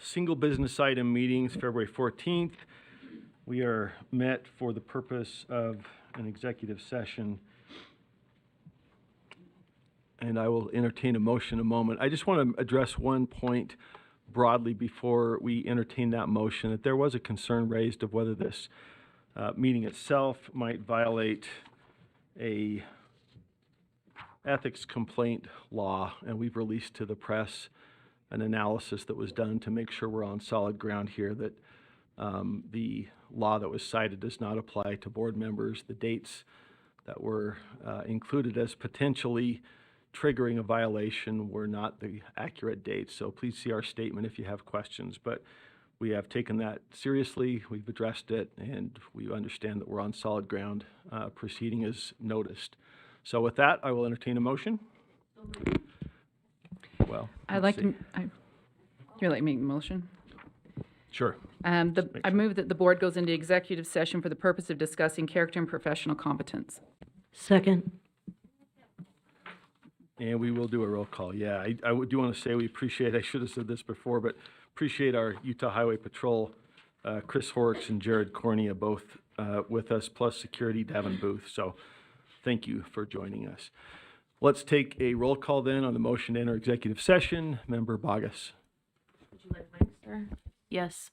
single business item meetings, February 14th. We are met for the purpose of an executive session. And I will entertain a motion in a moment. I just want to address one point broadly before we entertain that motion, that there was a concern raised of whether this meeting itself might violate a ethics complaint law, and we've released to the press an analysis that was done to make sure we're on solid ground here, that the law that was cited does not apply to board members. The dates that were included as potentially triggering a violation were not the accurate dates, so please see our statement if you have questions. But we have taken that seriously, we've addressed it, and we understand that we're on solid ground, proceeding as noticed. So with that, I will entertain a motion. Well, I'd like to, you're like making a motion? Sure. I move that the board goes into executive session for the purpose of discussing character and professional competence. Second. And we will do a roll call. Yeah, I do want to say we appreciate, I should have said this before, but appreciate our Utah Highway Patrol, Chris Horrocks and Jared Cornea, both with us, plus security Davin Booth. So thank you for joining us. Let's take a roll call then on the motion to enter executive session. Member Bogus. Would you like mine, sir? Yes.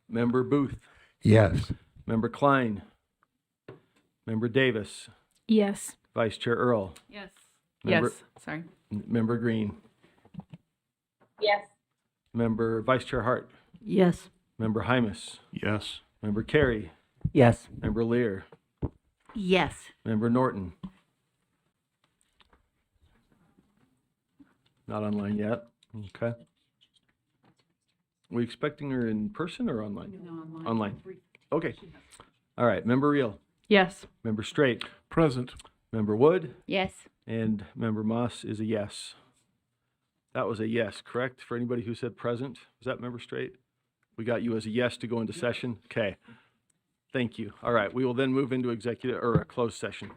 Member Booth. Yes. Member Klein. Member Davis. Yes. Vice Chair Earl. Yes. Member, Yes, sorry. Member Green. Yes. Member Vice Chair Hart. Yes. Member Hymas. Yes. Member Carey. Yes. Member Lear. Yes. Member Norton. Not online yet. Okay. We expecting her in person or online? No, online. Online. Okay. All right. Member Reel. Yes. Member Straight. Present. Member Wood. Yes. And Member Moss is a yes. That was a yes, correct? For anybody who said present, was that Member Straight? We got you as a yes to go into session? Okay. Thank you. All right. We will then move into executive or a closed session.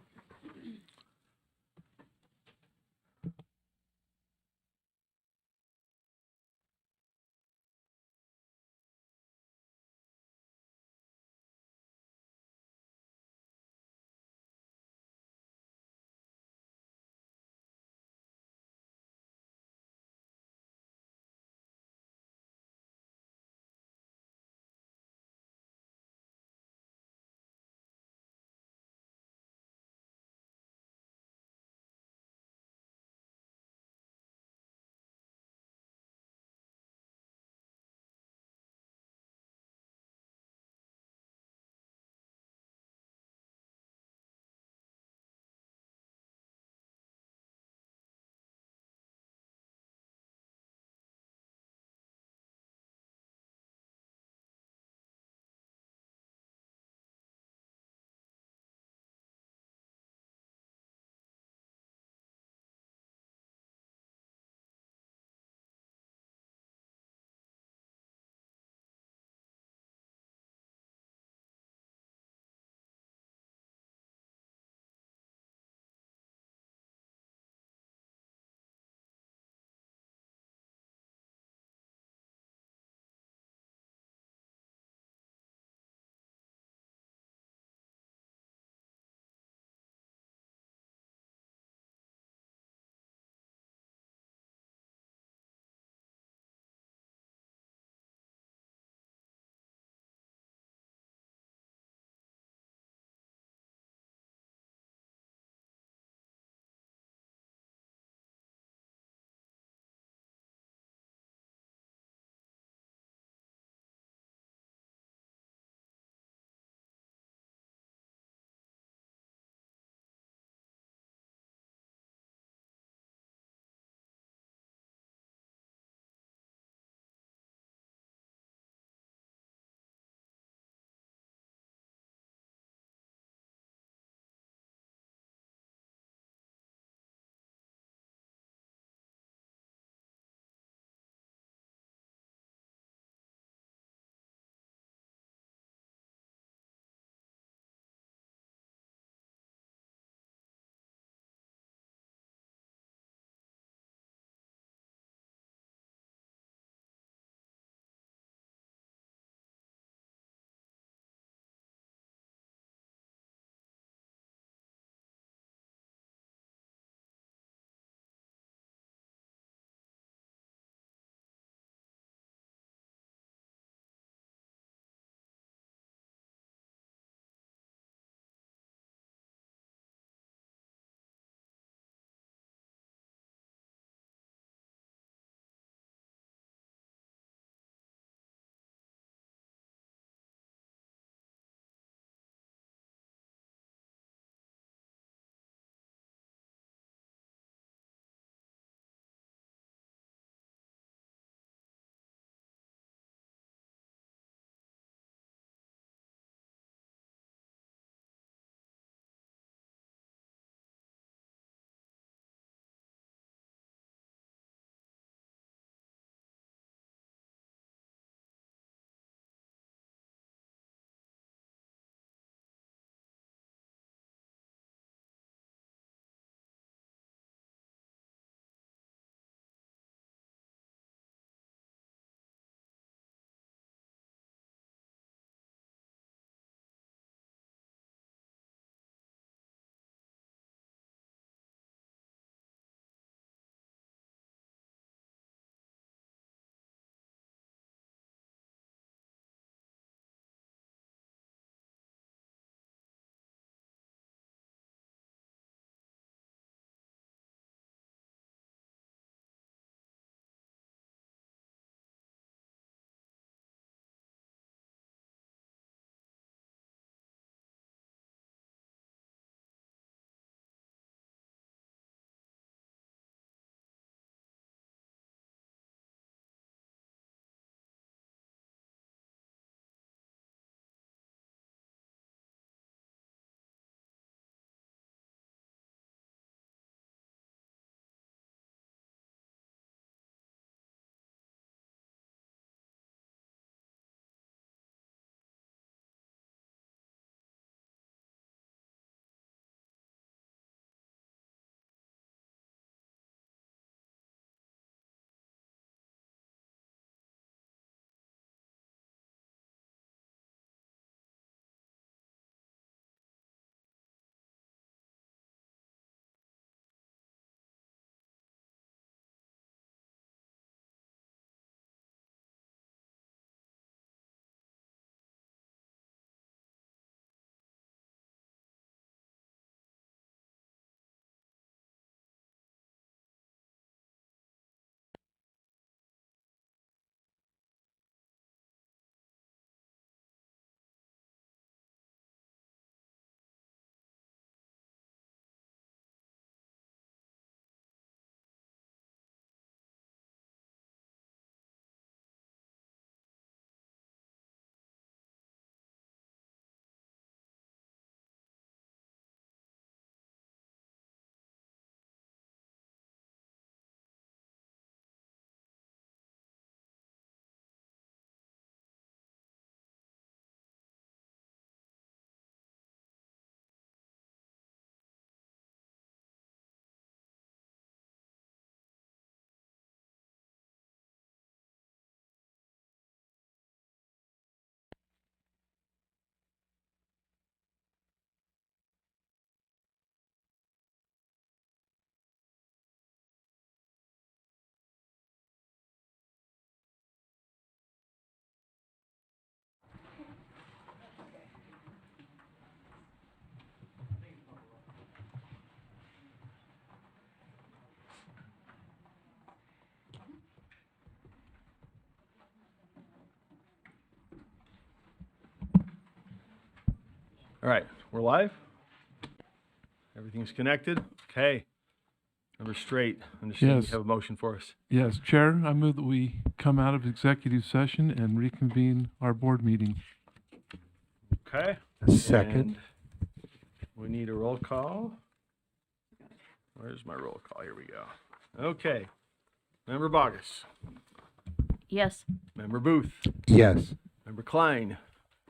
All right, we're live. Everything's connected. Okay. Member Straight, understand Yes. you have a motion for us. Yes, Chair, I move that we come out of executive session and reconvene our board meeting. Okay. Second. And we need a roll call. Where's my roll call? Here we go. Okay. Member Bogus. Yes. Member Booth. Yes. Member Klein.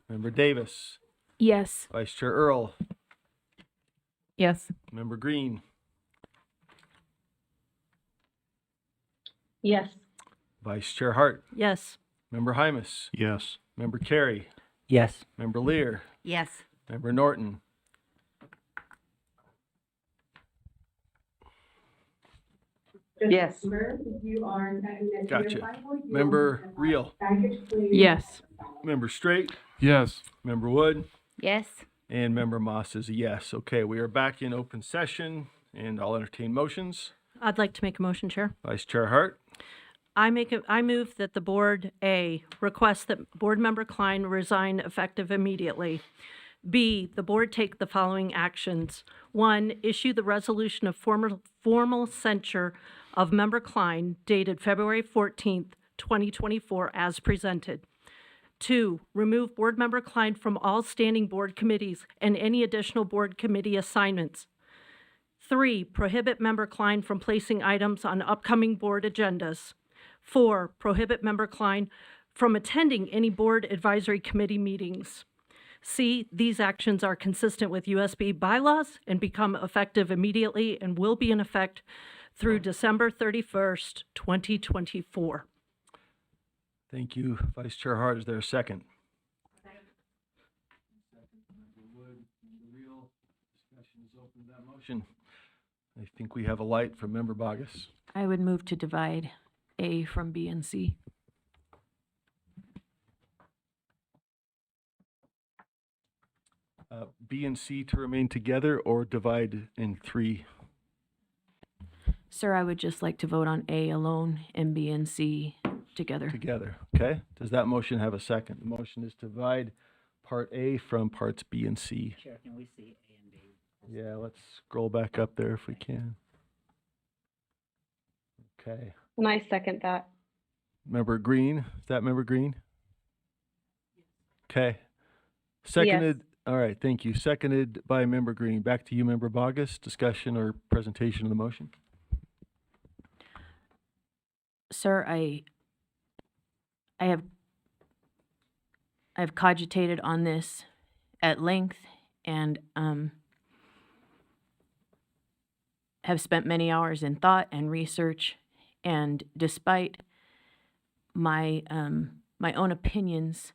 Member Davis. Yes. Vice Chair Earl. Yes. Member Green. Yes. Vice Chair Hart. Yes. Member Hymas. Yes. Member Carey. Yes. Member Lear. Yes. Member Norton. Yes. Gotcha. Member Reel. Yes. Member Straight. Yes. Member Wood. Yes. And Member Moss is a yes. Okay, we are back in open session, and I'll entertain motions. I'd like to make a motion, Chair. Vice Chair Hart. I move that the board, A, request that Board Member Klein resign effective immediately. B, the board take the following actions. 1, issue the resolution of formal censure of Member Klein dated February 14th, 2024 as presented. 2, remove Board Member Klein from all standing board committees and any additional board committee assignments. 3, prohibit Member Klein from placing items on upcoming board agendas. 4, prohibit Member Klein from attending any board advisory committee meetings. C, these actions are consistent with USBE bylaws and become effective immediately and will be in effect through December 31st, 2024. Thank you, Vice Chair Hart. Is there a second? Discussion is open to that motion. I think we have a light from Member Bogus. I would move to divide A from B and C. B and C to remain together or divide in 3? Sir, I would just like to vote on A alone and B and C together. Together, okay? Does that motion have a second? The motion is to divide Part A from Parts B and C. Chair, can we see A and B? Yeah, let's scroll back up there if we can. Okay. And I second that. Member Green, is that Member Green? Okay. Seconded, all right, thank you. Seconded by Member Green. Back to you, Member Bogus. Discussion or presentation of the motion? Sir, I have cogitated on this at length and have spent many hours in thought and research, and despite my my own opinions,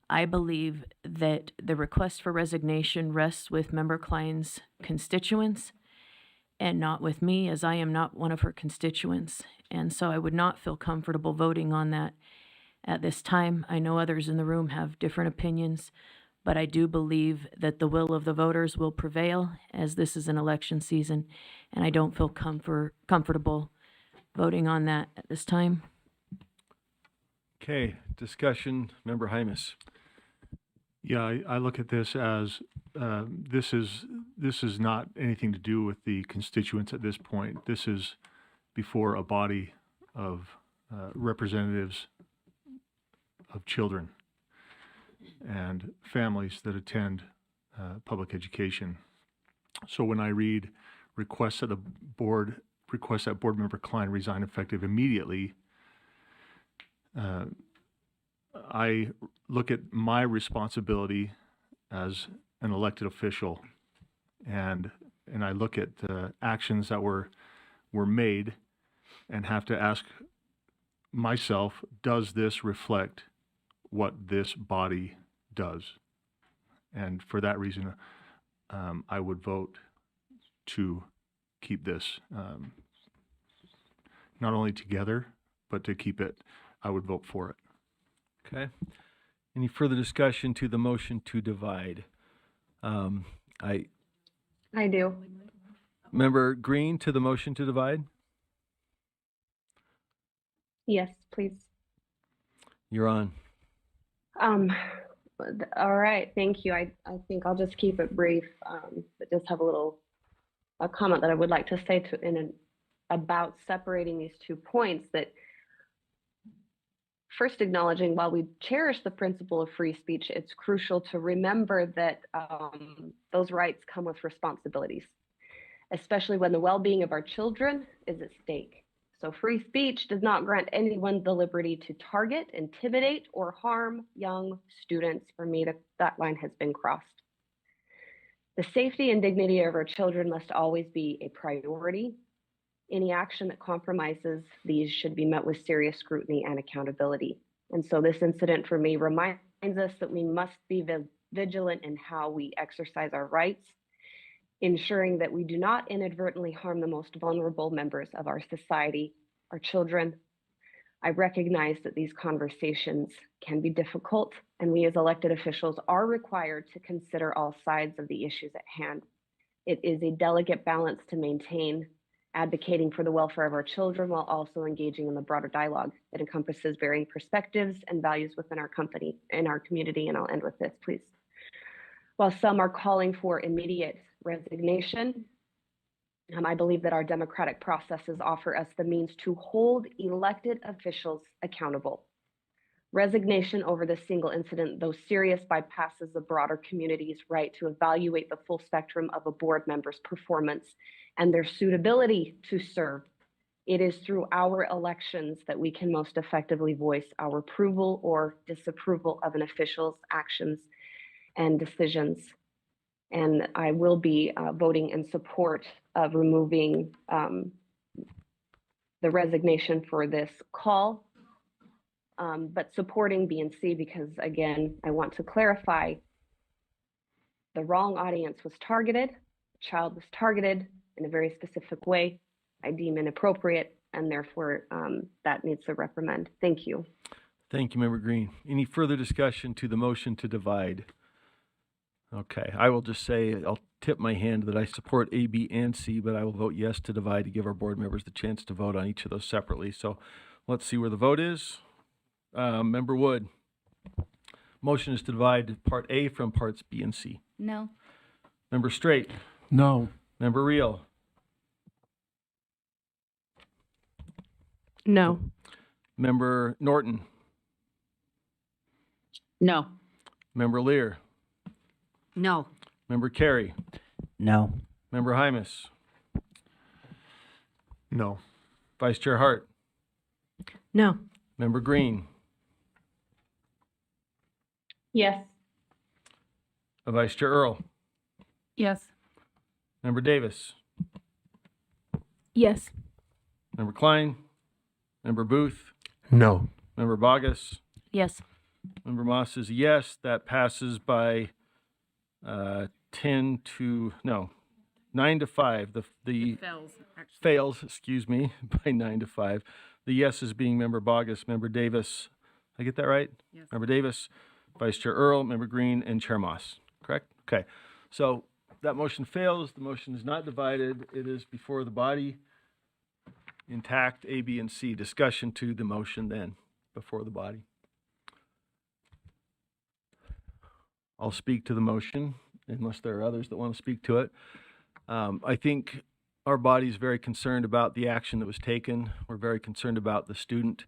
I believe that the request for resignation rests with Member Klein's constituents and not with me, as I am not one of her constituents. And so I would not feel comfortable voting on that at this time. I know others in the room have different opinions, but I do believe that the will of the voters will prevail, as this is an election season, and I don't feel comfortable voting on that at this time. Okay, discussion, Member Hymas. Yeah, I look at this as this is not anything to do with the constituents at this point. This is before a body of representatives of children and families that attend public education. So when I read requests that Board Member Klein resign effective immediately, I look at my responsibility as an elected official, and I look at actions that were made, and have to ask myself, does this reflect what this body does? And for that reason, I would vote to keep this not only together, but to keep it. I would vote for it. Okay. Any further discussion to the motion to divide? I do. Member Green to the motion to divide? Yes, please. You're on. All right, thank you. I think I'll just keep it brief, but just have a comment that I would like to say about separating these 2 points. That first, acknowledging while we cherish the principle of free speech, it's crucial to remember that those rights come with responsibilities, especially when the well-being of our children is at stake. So free speech does not grant anyone the liberty to target, intimidate, or harm young students. For me, that line has been crossed. The safety and dignity of our children must always be a priority. Any action that compromises these should be met with serious scrutiny and accountability. And so this incident for me reminds us that we must be vigilant in how we exercise our rights, ensuring that we do not inadvertently harm the most vulnerable members of our society, our children. I recognize that these conversations can be difficult, and we as elected officials are required to consider all sides of the issues at hand. It is a delicate balance to maintain, advocating for the welfare of our children while also engaging in the broader dialogue that encompasses varying perspectives and values within our company and our community. And I'll end with this, please. While some are calling for immediate resignation, I believe that our democratic processes offer us the means to hold elected officials accountable. Resignation over this single incident, though serious, bypasses the broader community's right to evaluate the full spectrum of a board member's performance and their suitability to serve. It is through our elections that we can most effectively voice our approval or disapproval of an official's actions and decisions. And I will be voting in support of removing the resignation for this call, but supporting B and C because, again, I want to clarify the wrong audience was targeted, the child was targeted in a very specific way. I deem inappropriate, and therefore that needs a reprimand. Thank you. Thank you, Member Green. Any further discussion to the motion to divide? Okay, I will just say, I'll tip my hand that I support A, B, and C, but I will vote yes to divide to give our board members the chance to vote on each of those separately. So let's see where the vote is. Member Wood. Motion is to divide Part A from Parts B and C. No. Member Straight. No. Member Reel. No. Member Norton. No. Member Lear. No. Member Carey. No. Member Hymas. No. Vice Chair Hart. No. Member Green. Yes. Vice Chair Earl. Yes. Member Davis. Yes. Member Klein. Member Booth. No. Member Bogus. Yes. Member Moss is a yes. That passes by 9 to 5. The fails, excuse me, by 9 to 5. The yeses being Member Bogus, Member Davis. I get that right? Yes. Member Davis, Vice Chair Earl, Member Green, and Chair Moss. Correct? Okay. So that motion fails. The motion is not divided. It is before the body. Intact, A, B, and C. Discussion to the motion then before the body. I'll speak to the motion unless there are others that want to speak to it. I think our body is very concerned about the action that was taken. We're very concerned about the student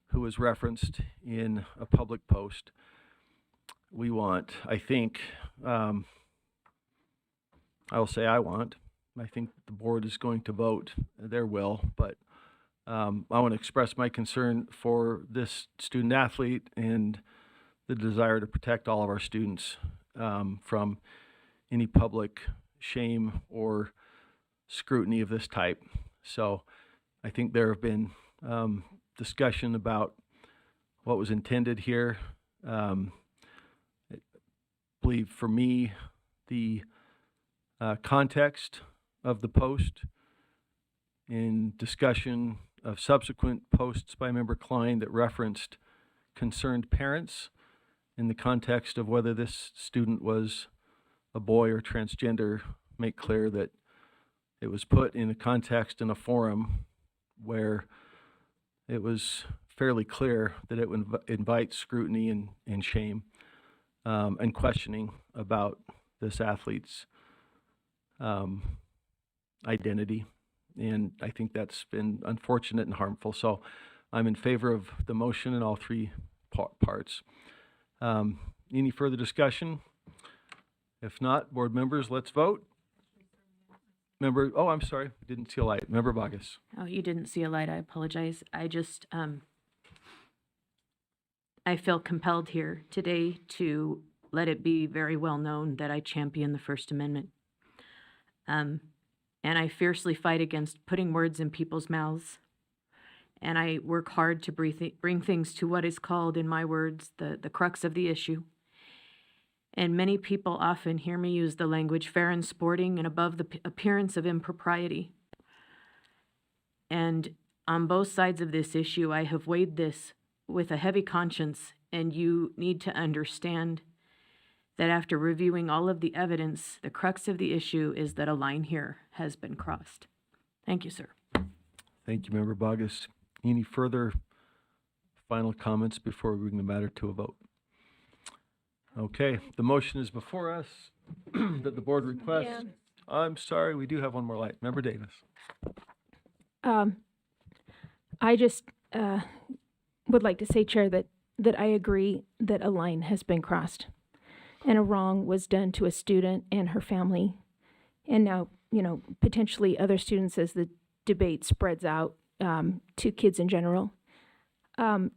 who was referenced in a public post. We want, I think, I think the board is going to vote their will, but I want to express my concern for this student athlete and the desire to protect all of our students from any public shame or scrutiny of this type. So I think there have been discussion about what was intended here. I believe for me, the context of the post in discussion of subsequent posts by Member Klein that referenced concerned parents in the context of whether this student was a boy or transgender, make clear that it was put in a context in a forum where it was fairly clear that it would invite scrutiny and shame. and questioning about this athlete's identity. And I think that's been unfortunate and harmful. So I'm in favor of the motion in all three parts. Any further discussion? If not, board members, let's vote. I'm sorry, didn't see a light. Member Bogus. Oh, you didn't see a light. I apologize. I just, I feel compelled here today to let it be very well known that I champion the First Amendment. And I fiercely fight against putting words in people's mouths. And I work hard to bring things to what is called, in my words, the crux of the issue. And many people often hear me use the language fair and sporting and above the appearance of impropriety. And on both sides of this issue, I have weighed this with a heavy conscience, and you need to understand that after reviewing all of the evidence, the crux of the issue is that a line here has been crossed. Thank you, sir. Thank you, Member Bogus. Any further final comments before we bring the matter to a vote? Okay, the motion is before us that the board requests. I'm sorry, we do have one more light. Member Davis. I just would like to say, Chair, that I agree that a line has been crossed and a wrong was done to a student and her family. And now, potentially other students as the debate spreads out to kids in general. But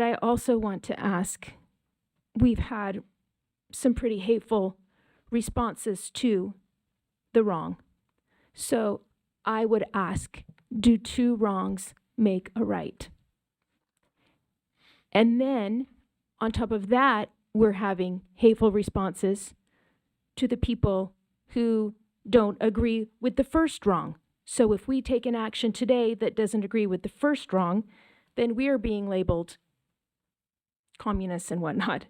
I also want to ask, we've had some pretty hateful responses to the wrong. So I would ask, do two wrongs make a right? And then on top of that, we're having hateful responses to the people who don't agree with the first wrong. So if we take an action today that doesn't agree with the first wrong, then we are being labeled communists and whatnot.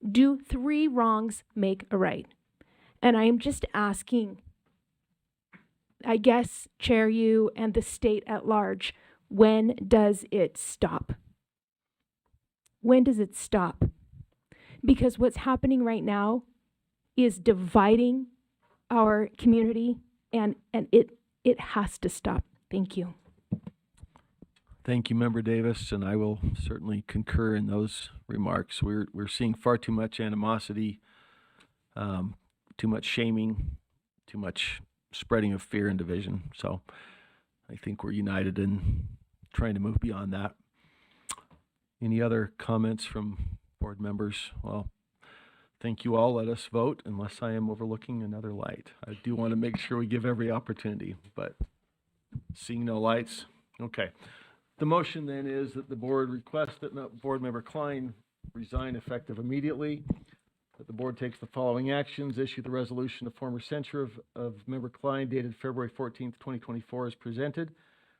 Do three wrongs make a right? And I am just asking, I guess, Chair, you and the state at large, when does it stop? When does it stop? Because what's happening right now is dividing our community, and it has to stop. Thank you. Thank you, Member Davis, and I will certainly concur in those remarks. We're seeing far too much animosity, too much shaming, too much spreading of fear and division. So I think we're united in trying to move beyond that. Any other comments from board members? Well, thank you all. Let us vote unless I am overlooking another light. I do want to make sure we give every opportunity, but seeing no lights. Okay. The motion then is that the board requests that Board Member Klein resign effective immediately, that the board takes the following actions: issue the resolution of former censure of Member Klein dated February 14th, 2024 as presented,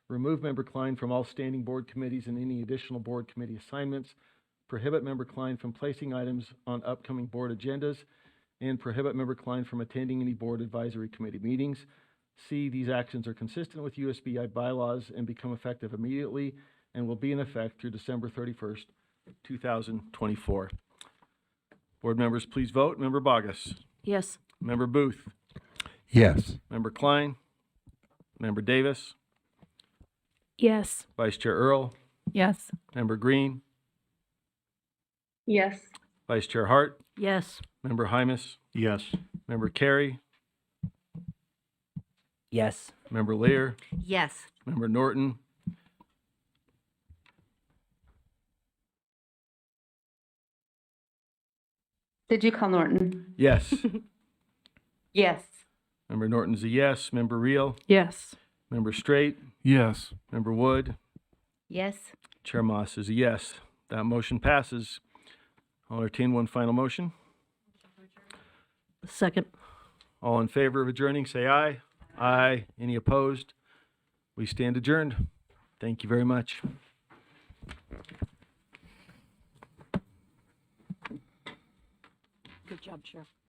remove Member Klein from all standing board committees and any additional board committee assignments, prohibit Member Klein from placing items on upcoming board agendas, and prohibit Member Klein from attending any board advisory committee meetings. C, these actions are consistent with USBE bylaws and become effective immediately and will be in effect through December 31st, 2024. Board members, please vote. Member Bogus. Yes. Member Booth. Yes. Member Klein. Member Davis. Yes. Vice Chair Earl. Yes. Member Green. Yes. Vice Chair Hart. Yes. Member Hymas. Yes. Member Carey. Yes. Member Lear. Yes. Member Norton. Did you call Norton? Yes. Yes. Member Norton's a yes. Member Reel. Yes. Member Straight. Yes. Member Wood. Yes. Chair Moss is a yes. That motion passes. I'll entertain one final motion. Second. All in favor of adjourning, say aye. Aye. Any opposed? We stand adjourned. Thank you very much. Good job, Chair.